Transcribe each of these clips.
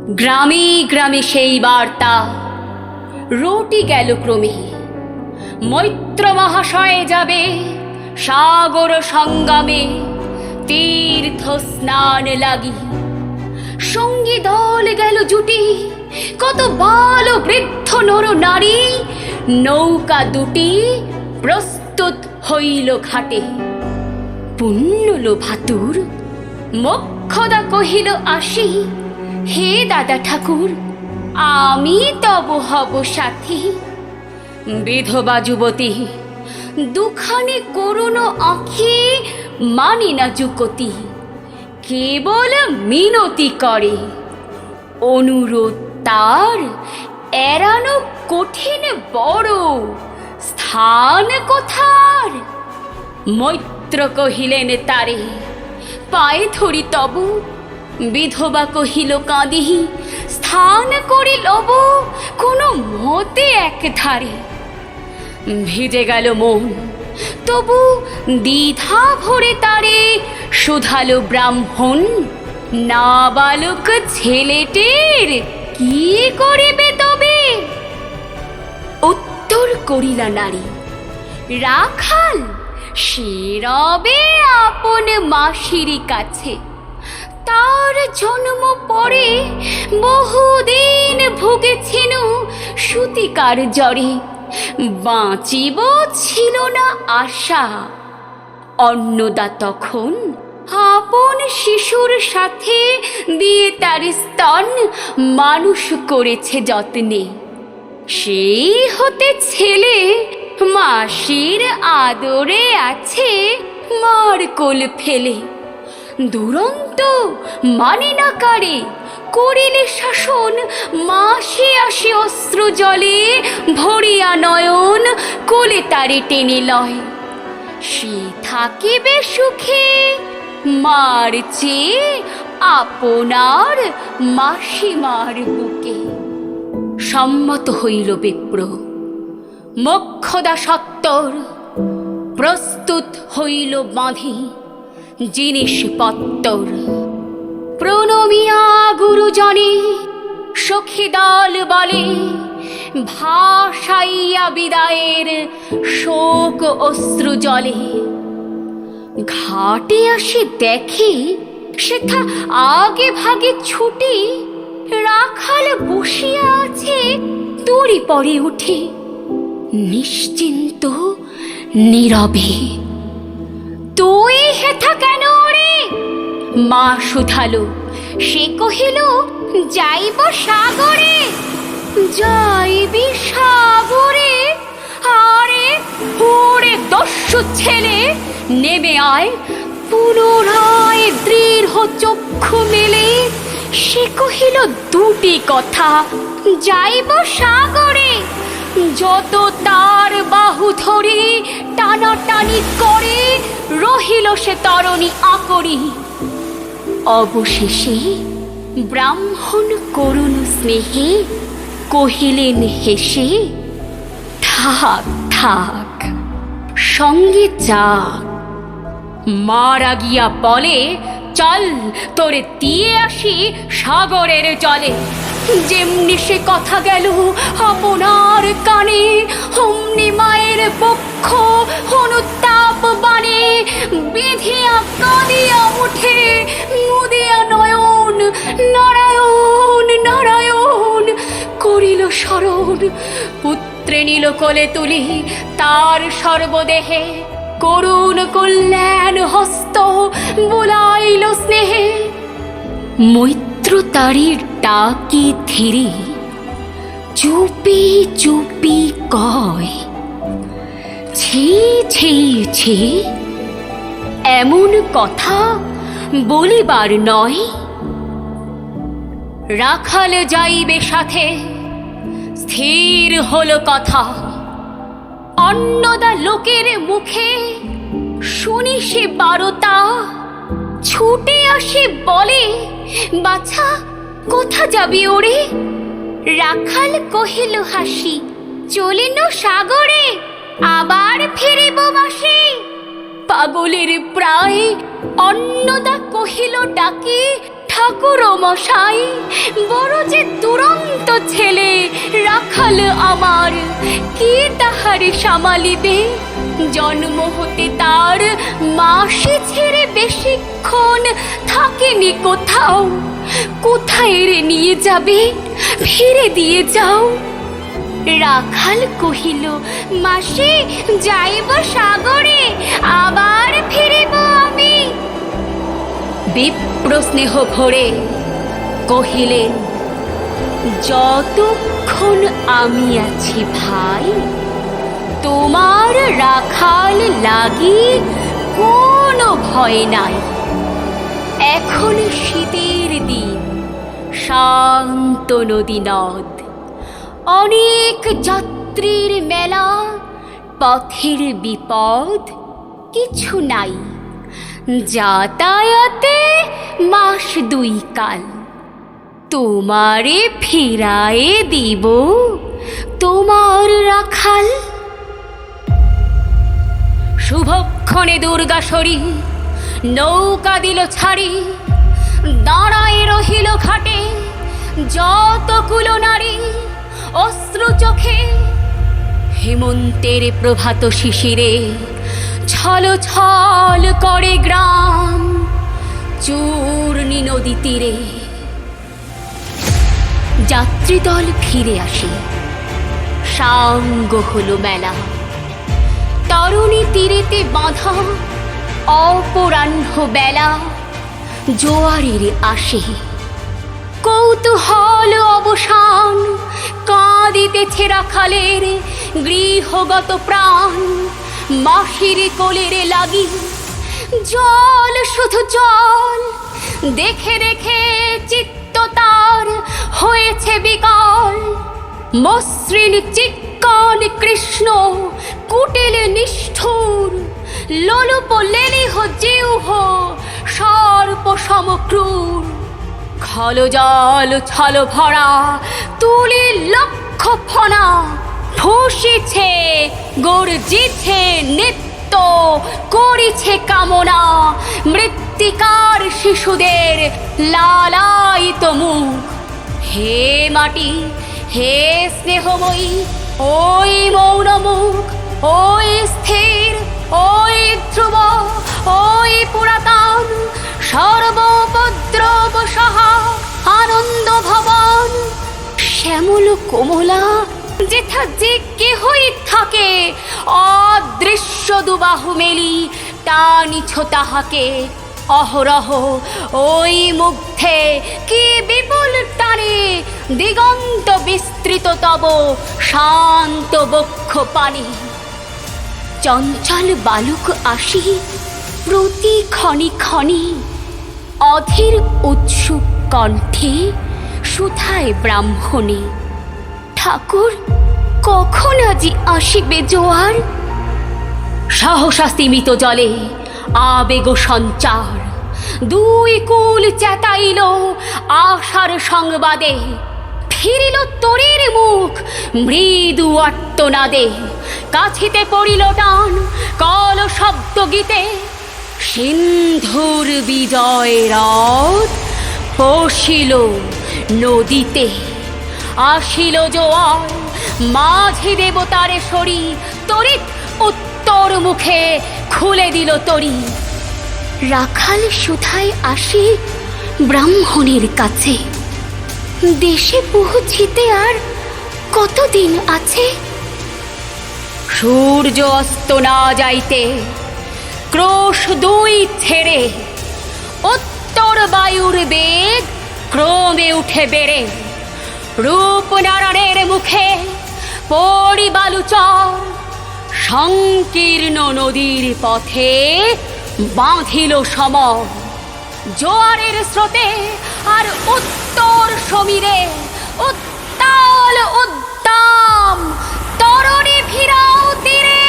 গ্রামে গ্রামে সেই বার্তা রটি গেল ক্রমে। মৈত্র মহাশয় যাবে সাগর সঙ্গমে, তীর্থ স্নান লাগি। সঙ্গী দল গেল জুটি, কত বাল বৃদ্ধ নর নারী। নৌকা দুটি প্রস্তুত হইল ঘাটে। পুণ্যলো ভাতুর মোক্ষদা কহিল আসি, হে দাদা ঠাকুর আমি তব হব সাথী। বিধবা যুবতী দুখানি করুণ আঁখি, মানি না যুকতি কেবল মিনতি করে। অনুরোধ তার এড়ানো কঠিন বড়, স্থান কোথার? মৈত্র কহিলেন তারে, পায়ে ধরি তব। বিধবা কহিল কাঁদিহি, স্থান করি লব কোনো মতে এক ধারে। ভিজে গেল মন তবু দ্বিধা ভরে তারে, শুধালো ব্রাহ্মণ নাবালক ছেলেটের কি করিবে তবে? উত্তর করিলা নারী, রাখাল সে রবে আপন মাসির কাছে। তার জন্ম পরে বহুদিন ভুগেছিল সুতিকার জ্বরে। বাঁচিব ছিল না আশা। অন্নদা তখন আপন শিশুর সাথে দিয়ে তার স্তন মানুষ করেছে যত্নে। সেই হতে ছেলে মাসির আদরে আছে মার কোল ফেলে। দুরন্ত মানি না কারে, করিলে শাসন মাসে আসে অস্ত্র জলে। ভরিয়া নয়ন কোলে তারে টেনে লয়, সে থাকিবে সুখে মার চেয়ে আপনার মাসিমার বুকে। সম্মত হইল বিপ্র, মোক্ষদা সত্তর প্রস্তুত হইল বাঁধি জিনিসপত্তর। প্রণমিয়া গুরুজনে সখী দল বলে, ভাসাইয়া বিদায়ের শোক অশ্রু জলে। ঘাটে আসে দেখে সেথা আগে ভাগে ছুটি, রাখাল বসিয়া আছে দড়ি পরে উঠে। নিশ্চিন্ত নীরবে, তুই হেথা কেন রে? মা শুধালো, সে কহিল যাইব সাগরে। যাইবি সাগরে? আরে ওরে দস্যু ছেলে, নেমে আয়। পুনরায় দৃঢ় চক্ষু মেলে সে কহিল দুটি কথা, যাইব সাগরে। যত তার বাহু ধরি টানাটানি করে, রহিল সে তরণী আকরি। অবশেষে ব্রাহ্মণ করুণ স্নেহে কহিলেন হেসে, থাক থাক সঙ্গে যাক। মারা গিয়া বলে, চল তোরে দিয়ে আসি সাগরের জলে। যেমনি সে কথা গেল আপনার কানে, অমনি মায়ের বক্ষ অনুতাপ বানে। বিধিয়া কাঁদিয়া উঠে মুদিয়া নয়ন, নারায়ণ নারায়ণ করিল স্মরণ। পুত্রে নিল কোলে তুলি তার সর্বদেহে, করুণ কল্যাণ হস্ত বুলাইল স্নেহে। মৈত্র তারির ডাকি ধীরে চুপি চুপি কয়, ছি ছি ছি এমন কথা বলিবার নয়। রাখাল যাইবে সাথে, স্থির হলো কথা। অন্নদা লোকের মুখে শুনি সে বারতা, ছুটে আসে বলে, বাছা কোথা যাবি ওরে? রাখাল কহিল হাসি, চলিন সাগরে, আবার ফিরিব বাসে। পাগলের প্রায় অন্নদা কহিল ডাকি, ঠাকুর মশাই, বড় যে দুরন্ত ছেলে রাখাল আমার, কি তাহারে সামালিবে? জন্ম হতে তার মাসে ছেড়ে বেশিক্ষণ থাকেনি কোথাও। কোথায় রে নিয়ে যাবে? ফিরে দিয়ে যাও। রাখাল কহিল, মাসি যাইব সাগরে, আবার ফিরিব আমি। বিপ্র স্নেহ ভরে কহিলেন, যতক্ষণ আমি আছি ভাই, তোমার রাখাল লাগি কোনো ভয় নাই। এখন শীতের দিন, শান্ত নদী নদ, অনেক যাত্রীর মেলা, পথের বিপদ কিছু নাই। যাতায়াতে মাস 2 কাল, তোমারে ফিরায়ে দিব তোমার রাখাল। শুভক্ষণে দুর্গাসরী নৌকা দিল ছাড়ি, দাঁড়ায় রহিল ঘাটে যত কুলনারী। অশ্রু চোখে হেমন্তের প্রভাত শিশিরে ছল ছল করে গ্রাম চূর্ণী নদী তীরে। যাত্রীদল ফিরে আসে, সাঙ্গ হলো মেলা। তরুণী তীরেতে বাঁধা অপরাহ্ন বেলা, জোয়ারের আসে কৌতূহল অবসান। কাঁদিতেছে রাখালের গৃহগত প্রাণ, মাসির কোলের লাগি জল শুধু জল। দেখে দেখে চিত্ত তার হয়েছে বিকল। মসৃণ চিক্কণ কৃষ্ণ কুটিল নিষ্ঠুর, লোলুপ লেলিহ জিহ্ব সর্প সমক্রূর। খল জল ছল ভরা তুলি লক্ষ ফনা, ফুঁসিছে গর্জিছে নিত্য করিছে কামনা। মৃত্তিকার শিশুদের লালায়িত মুখ, হে মাটি হে স্নেহময়ী, ওই মৌন মুখ, ওই স্থির, ওই ধ্রুব, ওই পুরাতন, সর্বোপদ্রব সহা আনন্দ ভবন। শ্যামল কোমলা যেথা যে কেহই থাকে, অদৃশ্য দুবাহু মেলি টানিছ তাহাকে। অহরহ ওই মুগ্ধে কি বিপুল টানে, দিগন্ত বিস্তৃত তব শান্ত বক্ষ পানে। চঞ্চল বালক আসি প্রতি ক্ষণে ক্ষণে, অধীর উৎসুক কণ্ঠে সুধায় ব্রাহ্মণে। ঠাকুর কখন আজি আসিবে জোয়ার? সহসা স্তিমিত জলে আবেগ সঞ্চার, 2 কুল চেতাইল আশার সংবাদে। ফিরিল তরীর মুখ মৃদু আর্তনাদে, কাছিতে পড়িল টান কল শব্দ গীতে। সিন্ধুর বিজয় রথ পশিল নদীতে, আসিল জোয়ার মাঝি দেবতারে সরি। তড়িৎ উত্তর মুখে খুলে দিল তরি। রাখাল সুধায় আসি ব্রাহ্মণের কাছে, দেশে পৌঁছিতে আর কতদিন আছে? সূর্য অস্ত না যাইতে ক্রোশ 2 ছেড়ে, উত্তর বায়ুর বেগ ক্রমে উঠে বেড়ে। রূপনারায়ণের মুখে পড়ি বালুচর, সংকীর্ণ নদীর পথে বাঁধিল সমর। জোয়ারের স্রোতে আর উত্তর সমীরে উত্তাল উদ্দাম, তরণী ভিড়াও তীরে।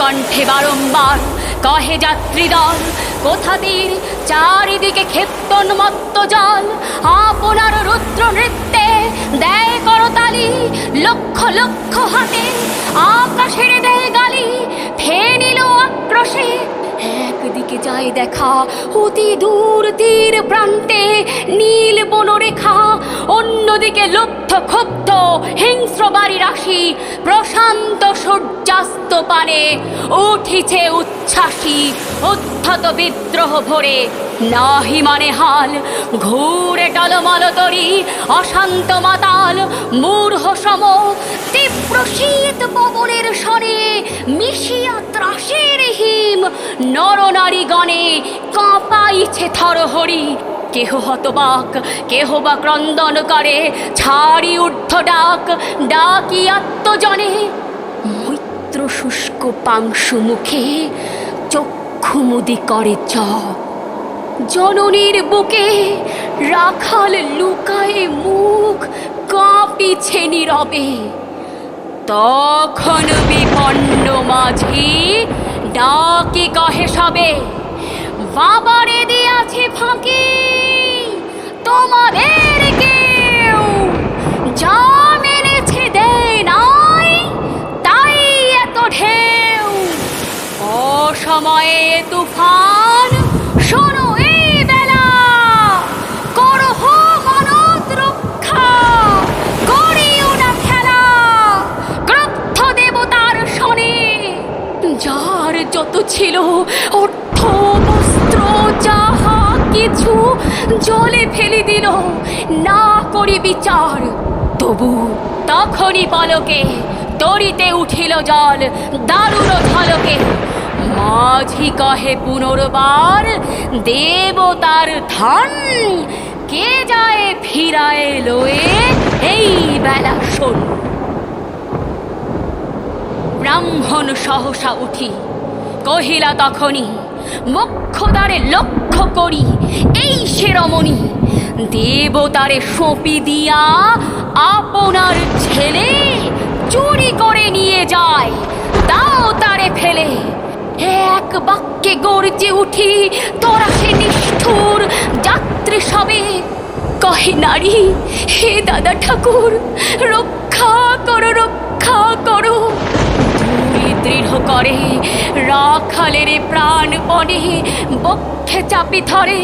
কণ্ঠে বারংবার কহে যাত্রীদল, কোথা তীর চারিদিকে ক্ষেপ্তোন্মত্ত জল। আপনার রুদ্র নৃত্যে দেয় করতালি, লক্ষ লক্ষ হাতে আকাশের দেয় গালি। ফেনিল আক্রোশে একদিকে চারিদিকে যায় দেখা, অতি দূর তীর প্রান্তে নীল বনরেখা, অন্যদিকে লুব্ধ ক্ষুব্ধ হিংস্র বাড়ি রাশি, প্রশান্ত সূর্যাস্ত পানে উঠিছে উচ্ছ্বাসী উদ্ধত বিদ্রোহ ভরে। নাহি মানে হাল, ঘুরে টলমল তরি, অশান্ত মাতাল মূঢ় সম, তীব্র শীত পবনের স্বরে মিশিয়া ত্রাসের হিম, নরনারী গণে কাঁপাইছে থরহরি। কেহ হতবাক, কেহ বা ক্রন্দন করে, ছাড়ি ঊর্ধ্ব ডাক, ডাকি আত্মজনে। মৈত্র শুষ্ক পাংশু মুখে চক্ষু মুদি করে চ, জননীর বুকে রাখাল লুকায়ে মুখ, কাঁপিছে নীরবে। তখন বিপন্ন মাঝি ডাকি কহে সবে, বাবারে দিয়াছে ফাঁকি তোমাদের কেউ, যা মেনেছে দেয় নাই তাই এত ঢেউ। অসময়ে তুফান শোনো এই বেলা, করহ মানত রক্ষা, করিও না খেলা। ক্রুদ্ধ দেবতার শনে যার যত ছিল অর্থ বস্ত্র যাহা কিছু জলে ফেলে দিল, না করি বিচার। তবু তখনই পলকে তরিতে উঠিল জল দারুণ ঝলকে। মাঝি কহে পুনর্বার, দেবতার ধন কে যায় ফিরায় লয়ে এই বেলা শোন। ব্রাহ্মণ সহসা উঠি কহিলা তখনই, মোক্ষদ্বারে লক্ষ্য করি এই সে রমণী, দেবতারে সঁপি দিয়া আপনার ছেলে চুরি করে নিয়ে যায়, দাও তারে ফেলে। এক বাক্যে গর্জে উঠি তোরা সে নিষ্ঠুর যাত্রী সবে, কহে নারী হে দাদা ঠাকুর, রক্ষা করো রক্ষা করো। দৃঢ় করে রাখালের প্রাণপণে বক্ষে চাপি ধরে,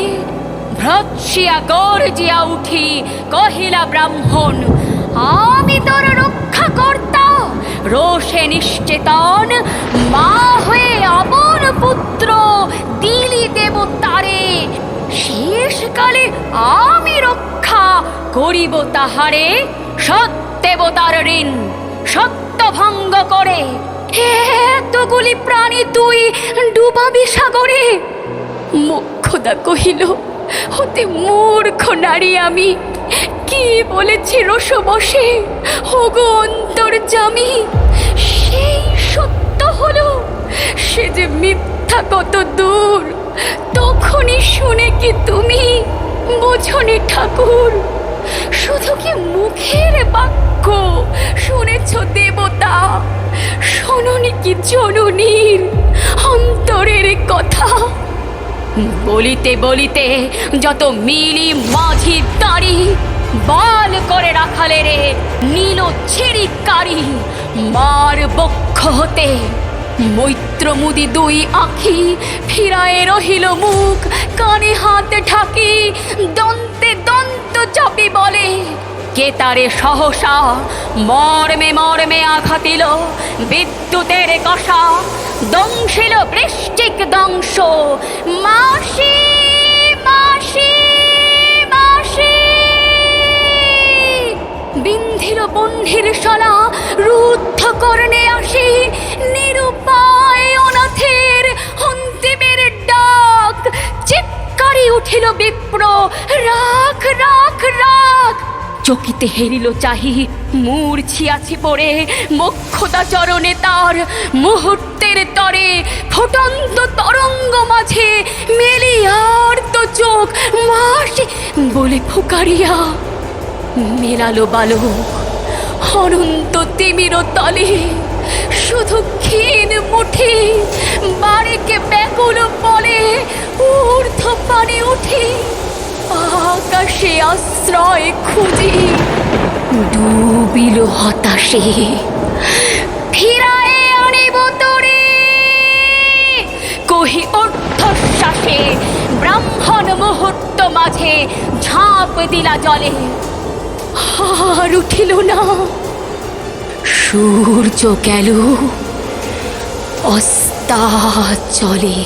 ভ্রৎসিয়া গর্জিয়া উঠি কহিলা ব্রাহ্মণ, আমি তোর রক্ষা কর্তা। রোষে নিশ্চেতন মা হয়ে আপন পুত্র দিলি দেবতারে, শেষকালে আমি রক্ষা করিব তাহারে। সত্যদেবতার ঋণ সত্য ভঙ্গ করে, এতগুলি প্রাণী তুই ডুবাবি সাগরে। মোক্ষদা কহিল, হতে মূর্খ নারী আমি, কি বলেছি রোষ বসে ওগো অন্তর্যামী। সেই সত্য হলো, সে যে মিথ্যা কত দূর, তখনই শুনে কি তুমি বোঝনি ঠাকুর। শুধু কি মুখের বাক্য শুনেছ দেবতা, শোনোনি কি জননীর অন্তরের কথা। বলিতে বলিতে যত মিলি মাঝি দাঁড়ি, বাল করে রাখালে রে নীল ছিড়ি কারি। মার বক্ষ হতে মৈত্র মুদি দুই আখি, ফিরায়ে রহিল মুখ, কানে হাত ঢাকি, দন্তে দন্ত চাপি বলে, কে তারে সহসা মর্মে মর্মে আঘাতিল। বিদ্যুতের কষা দংশিল বৃশ্চিক দংশ, মাসি মাসি মাসি। বিন্ধিল বন্ধির শলা রুদ্ধ কর্ণে আসি, নিরুপায় অনাথের অন্তিমের ডাক। চিৎকারি উঠিল বিপ্র, রাখ রাখ রাখ। চকিতে হেরিল চাহি, মূর্ছিয়াছি পড়ে মোক্ষদা চরণে তার। মুহূর্তের তরে ফুটন্ত তরঙ্গ মাঝে মেলিয়ার তো চোখ, মাসি বলে ফুকারিয়া মেলালো বালক অনন্ত তিমির তলে। শুধু ক্ষীণ মুঠি বাড়িকে ব্যাকুল বলে ঊর্ধ্ব পানে উঠি, আকাশে আশ্রয় খুঁজি। ডুবিল হতাশে, ফিরায়ে আনিব তোরে কহি অর্ধ উঠে ব্রাহ্মণ মুহূর্ত মাঝে ঝাঁপ দিলা জলে। আর উঠিল না, সূর্য গেল অস্তাচলে।